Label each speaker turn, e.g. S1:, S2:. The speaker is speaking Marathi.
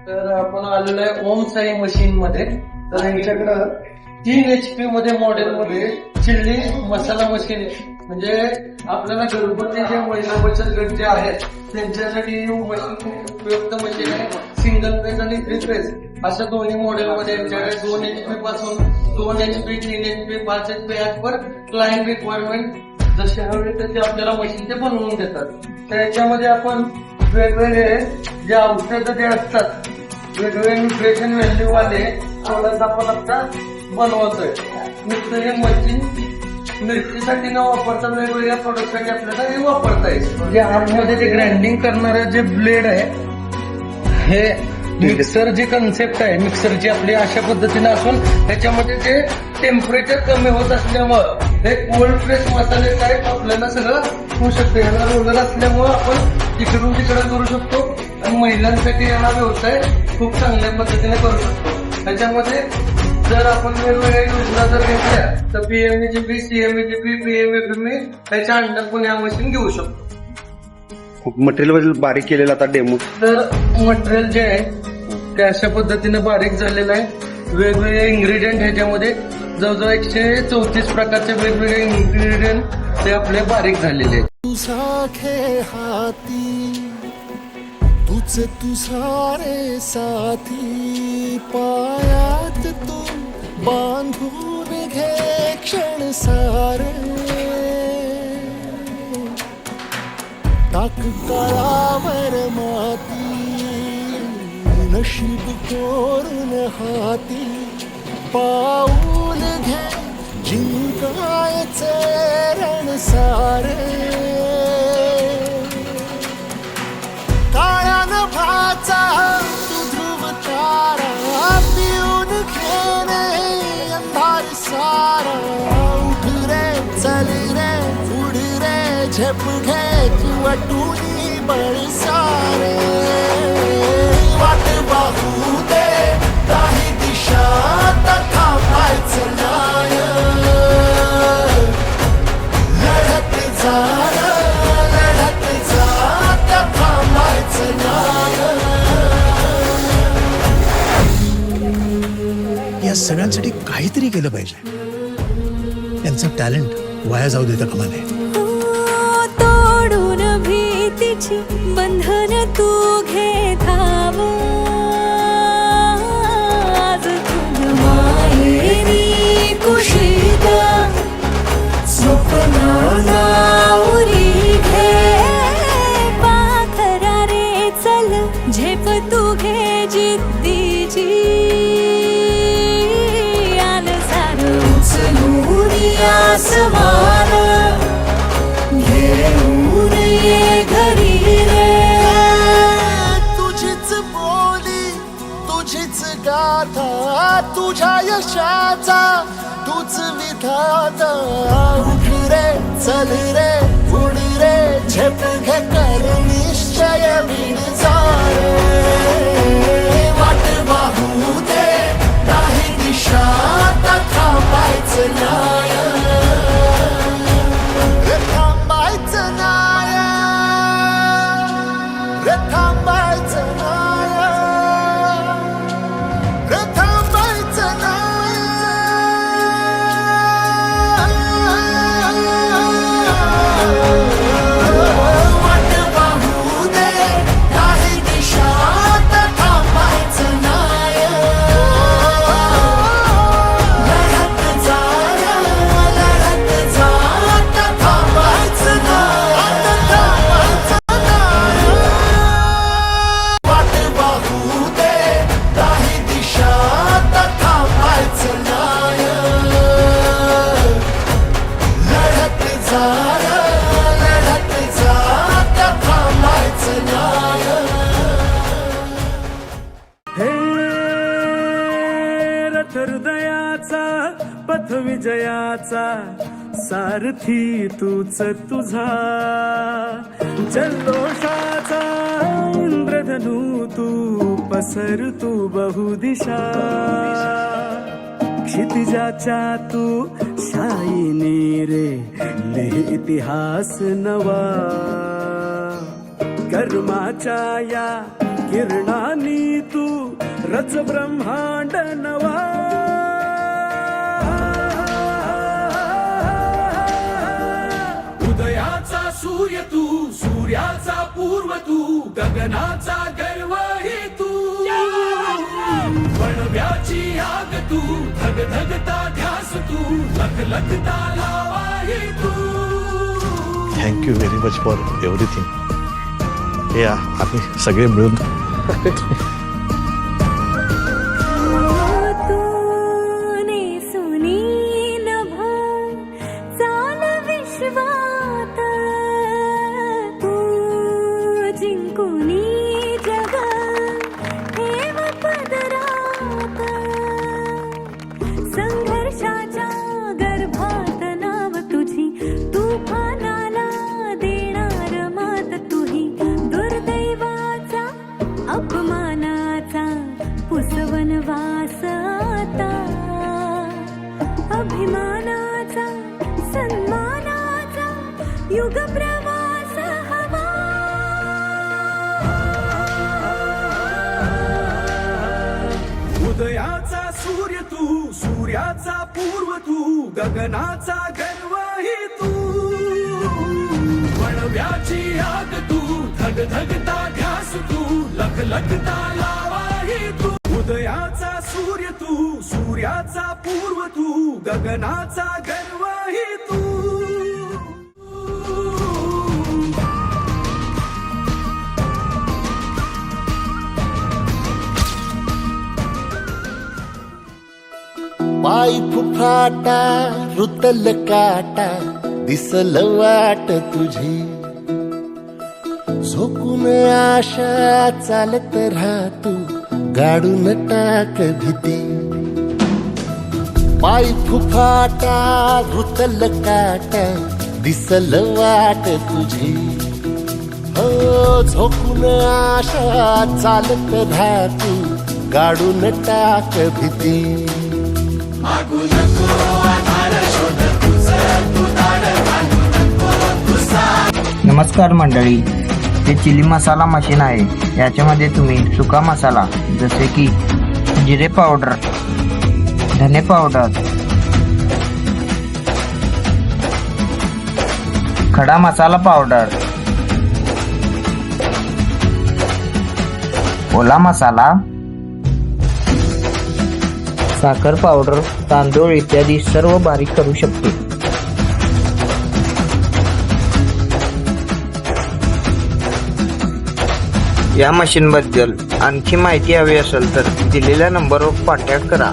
S1: तर आपण आलेलो आहे ओम साई मशीन मध्ये. तर यांच्याकडं 3 HP मध्ये मॉडेल मध्ये चिल्ली मसाला मशीन म्हणजे आपल्याला घरगुती जे महिला बचत गट जे आहेत त्यांच्यासाठी मशीन खूप उपयुक्त मशीन आहे. सिंगल पेज आणि 3 पेज अशा दोन्ही मॉडेल मध्ये यांच्याकडे 2 HP पासून 2 HP 3 HP 5 HP ऍप पर क्लायंट रिक्वायरमेंट जसे हवे तसे आपल्याला मशीन ते बनवून देतात. त्याच्यामध्ये आपण वेगवेगळे जे औषधं जे असतात वेगवेगळे न्यूट्रिशन व्हॅल्यू वाले प्रोडक्ट आपण आता बनवतोय. नुसतं हे मशीन मिरचीसाठी न वापरता वेगवेगळ्या प्रोडक्टसाठी आपल्याला हे वापरता येईल. जे आतमध्ये जे ग्राइंडिंग करणारं जे ब्लेड आहे हे मिक्सर जी कन्सेप्ट आहे मिक्सरची आपली अशा पद्धतीने असून त्याच्यामध्ये जे टेम्परेचर कमी होत असल्यामुळं हे कोल्ड प्रेस मसाले टाईप आपल्याला सगळं होऊ शकते. ह्याला रोलर असल्यामुळं आपण इकडून तिकडे करू शकतो आणि महिलांसाठी हा व्यवसाय खूप चांगल्या पद्धतीने करू शकतो. त्याच्यामध्ये जर आपण वेगवेगळ्या योजना जर घेतल्या तर PMEGP CMEGP PMFME त्याच्या अंडर पण या मशीन घेऊ शकतो.
S2: मटेरियल बारीक केलेलं आता डेमो.
S1: तर मटेरियल जे आहे ते अशा पद्धतीने बारीक झालेलं आहे. वेगवेगळे इन्ग्रेडियंट ह्याच्यामध्ये जवळजवळ 134 प्रकारचे वेगवेगळे इन्ग्रेडियंट ते आपले बारीक झालेले आहेत.
S3: तुझा खे हाती तुझे तुझारे साथी पायात तू बांधून घे क्षण सारे टाक काळावर माती नशीब कोरून हाती पाऊल घे जिंकायचे रण सारे काळ्या नभाचा तू ध्रुव तारा पिऊन घेणे अंधार सारा उठ रे चल रे उड रे झेप घे तू वाटूनी बळ सारे वाट पाहू दे काही दिशा थांबायचं नाय लढत जा थांबायचं नाय.
S4: या सगळ्यांसाठी काहीतरी केलं पाहिजे. यांचं टॅलेंट वाया जाऊ देता कामा नये.
S5: तोडून भीतीची बंधन तू घे धाव आज तुझ माहेरी कुशीत स्वप्नाला उरी घे पाखरा रे चल झेप तू घे जिद्दीची आल सार उचलून आसमान घेऊन ये घरी रे.
S3: तुझीच बोली तुझीच गाथा तुझ्या यशाचा तूच विधाता उठ रे चल रे उड रे झेप घे कर निश्चय विण सारे वाट पाहू दे नाही दिशा थांबायचं नाय रे थांबायचं नाय रे थांबायचं नाय रे थांबायचं नाय. वाट पाहू दे काही दिशा थांबायचं नाय लढत जा थांबायचं नाय थांबायचं नाय. वाट पाहू दे काही दिशा थांबायचं नाय लढत जा थांबायचं नाय.
S6: हे रथ हृदयाचा पथ विजयाचा सारथी तूच तुझा जल्लोषाचा इंद्रधनू तू पसर तू बहुदिशा क्षितिजाच्या तू शाईनी रे लिह इतिहास नवा कर्माच्या या किरणांनी तू रच ब्रह्मांड नवा. उदयाचा सूर्य तू, सूर्याचा पूर्व तू, गगनाचा गर्व हे तू. वणव्याची आग तू, धग धगता ध्यास तू, लख लखता लावा हे तू.
S7: Thank you very much for everything. हे आम्ही सगळे मिळून
S5: तूने सुनी नभा चाल विश्वात, तू जिंकुनी जग ठेव पदरात. संघर्षाच्या गर्भात नाव तुझी, तुफानाला देणार मात तुही. दुर्दैवाचा अपमानाचा पुसवन वास आता, अभिमानाचा सन्मानाचा युग प्रवास हवा.
S6: उदयाचा सूर्य तू, सूर्याचा पूर्व तू, गगनाचा गर्व हे तू. वणव्याची आग तू, धग धगता ध्यास तू, लख लखता लावा हे तू. उदयाचा सूर्य तू, सूर्याचा पूर्व तू, गगनाचा गर्व हे तू.
S3: पाय फुफाटा रुतल काटा दिसल वाट तुझी. झोकून आशा चालत राहतू, गाडून टाक भीती. पाय फुफाटा रुतल काटा दिसल वाट तुझी. हो झोकून आशा चालत राहतू, गाडून टाक भीती.
S8: नमस्कार मंडळी, हे चिली मसाला मशीन आहे. याच्यामध्ये तुम्ही सुका मसाला जसे की जिरे पावडर, धने पावडर, खडा मसाला पावडर, ओला मसाला, साखर पावडर, तांदूळ इत्यादी सर्व बारीक करू शकते. या मशीनबद्दल आणखी माहिती हवी असेल तर दिलेल्या नंबरवर कॉन्टॅक्ट करा.